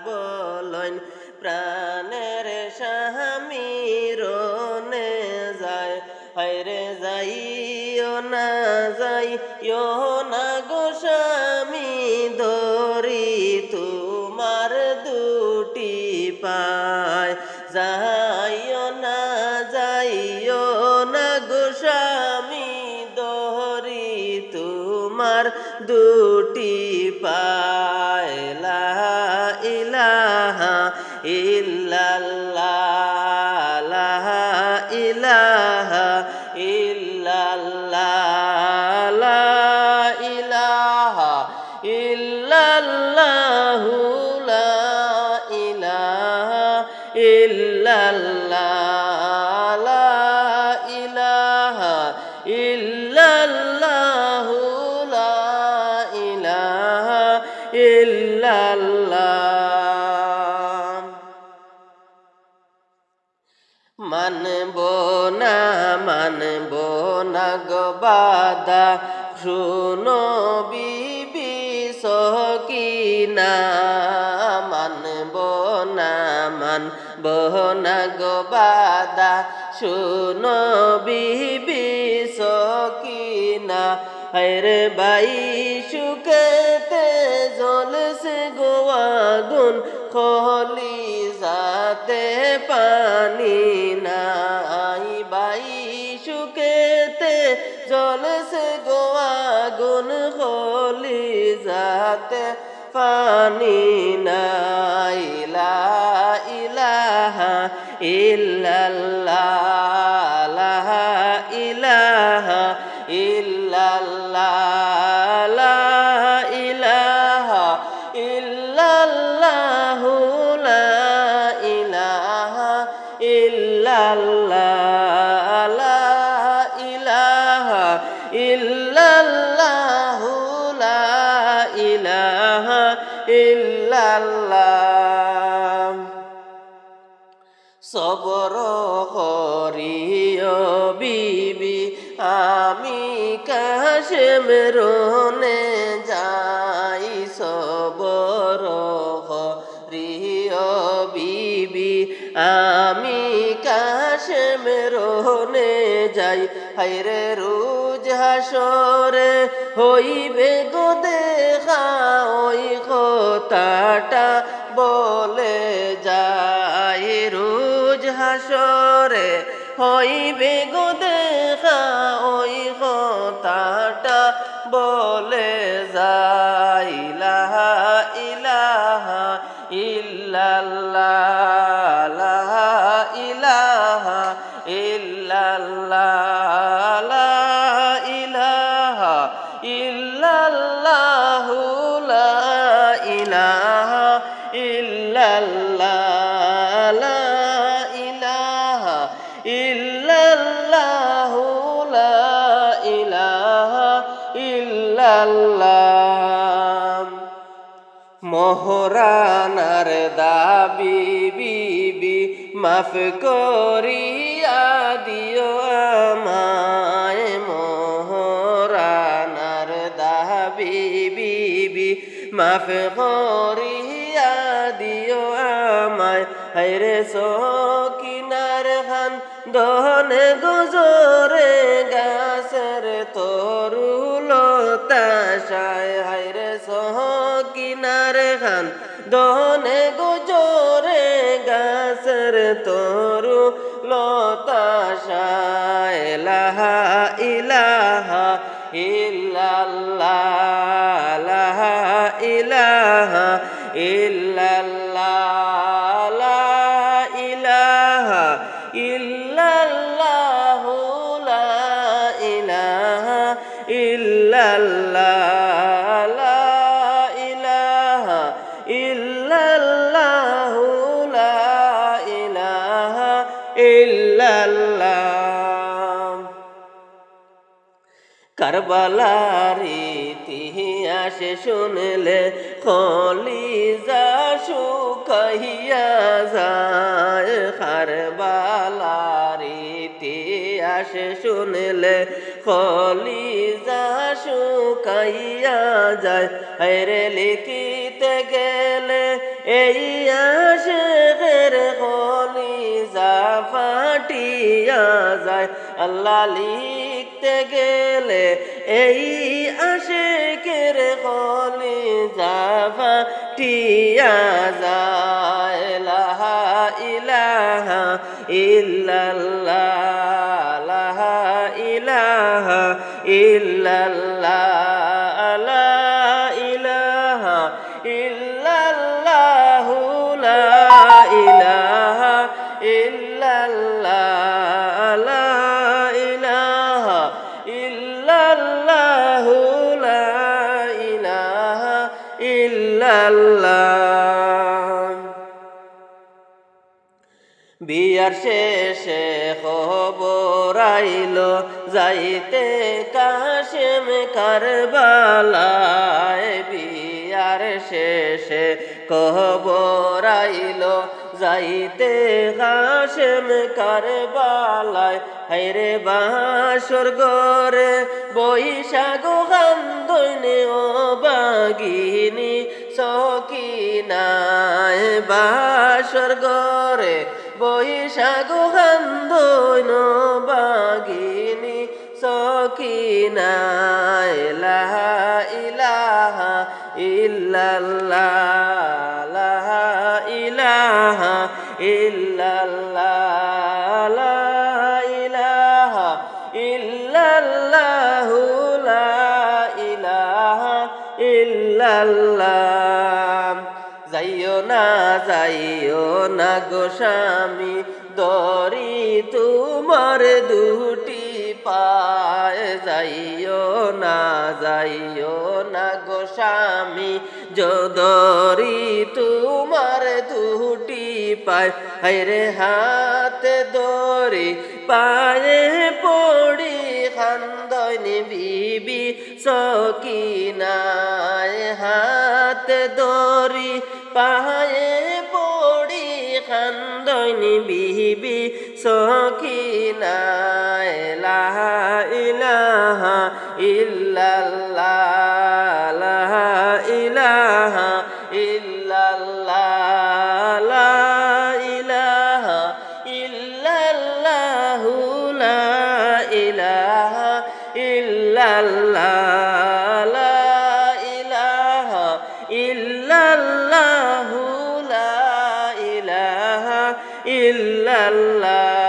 বলন প্রাণের স্বামীরনে যায় হায়রে যাইও না গো স্বামী ধরি তোমার দুটি পায় যাইও না গো স্বামী ধরি তোমার দুটি পায় লা ইলাহা ইল্লাল্লাহ লা ইলাহা ইল্লাল্লাহ লা ইলাহা ইল্লাল্লাহ লা ইলাহা ইল্লাল্লাহ লা ইলাহা ইল্লাল্লাহ লা ইলাহা ইল্লাল্লাহ মানব না গো বাদা শুনো বিবি সকিনা মানব না গো বাদা শুনো বিবি সকিনা হরে বাই শুকতে জ্বলছে গো আগুন খলি যাতে পানি নাই বাই শুকেতে জ্বলছে গো আগুন খলি যাতে পানি নাই লা ইলাহা ইল্লাল্লাহ লা ইলাহা ইল্লাল্লাহ লা ইলাহা ইল্লাল্লাহ লা ইলাহা ইল্লাল্লাহ লা ইলাহা ইল্লাল্লাহ লা ইলাহা ইল্লাল্লাহ সবর করিও বিবি আমি কাশেমের রনে যাই সবর করিও বিবি আমি কাশেমের রনে যাই হায়রে রোজ হাসরে হইবে গো দেখা ওই কথাটা বলে যাই রোজ হাসরে হইবে গো দেখা ওই কথাটা বলে যাই লা ইলাহা ইল্লাল্লাহ লা ইলাহা ইল্লাল্লাহ লা ইলাহা ইল্লাল্লাহ লা ইলাহা ইল্লাল্লাহ লা ইলাহা ইল্লাল্লাহ লা ইলাহা ইল্লাল্লাহ মোহরানার দাবি বিবি মাফ করিয়া দিও আমায় মোহরানার দাবি বিবি মাফ করিয়া দিও আমায় হায়রে সকিনার খান দহনে গুজরে গাছের তরুলতাশায় হায়রে সকিনার খান দহনে গুজরে গাছের তরু লতাশায় লা ইলাহা ইল্লাল্লাহ লা ইলাহা ইল্লাল্লাহ লা ইলাহা ইল্লাল্লাহ লা ইলাহা ইল্লাল্লাহ লা ইলাহা ইল্লাল্লাহ লা ইলাহা ইল্লাল্লাহ কারবালার ইতিহাস শুনলে কলিজা শুকাইয়া যায় কারবালার ইতিহাস শুনলে কলিজা শুকাইয়া যায় হায়রে লিখিতে গেলে এই আশেকের কলিজা ফাটিয়া যায় আল্লাহ লিখতে গেলে এই আশেকের কলিজা ফাটিয়া যায় লা ইলাহা ইল্লাল্লাহ লা ইলাহা ইল্লাল্লাহ লা ইলাহা ইল্লাল্লাহ লা ইলাহা ইল্লাল্লাহ লা ইলাহা ইল্লাল্লাহ লা ইলাহা ইল্লাল্লাহ। বিয়ার শেষে খবর আইলো যাইতে কাশেম কারবালায় বিয়ার শেষে খবর আইলো যাইতে কাশেম কারবালায় হায়রে বাসর গরে বৈশাখ কান্দনে ও বাগিনী সকিনায় বাসর গরে বৈশাখ কান্দন বাগিনী সকিনায় লা ইলাহা ইল্লাল্লাহ লা ইলাহা ইল্লাল্লাহ লা ইলাহা ইল্লাল্লাহ লা ইলাহা ইল্লাল্লাহ। যাইও না গো স্বামী দরি তোমার দুটি পায় যাইও না গো স্বামী যদরি তোমার দুটি পায় হায়রে হাতে দরি পায়ে পড়ি খান্দনি বিবি সকিনায় হাতে দরি পায়ে পড়ি খান্দনি বিবি সকিনায় লা ইলাহা ইল্লাল্লাহ লা ইলাহা ইল্লাল্লাহ লা ইলাহা ইল্লাল্লাহ লা ইলাহা ইল্লাল্লাহ লা ইলাহা ইল্লাল্লাহ লা ইলাহা ইল্লাল্লাহ।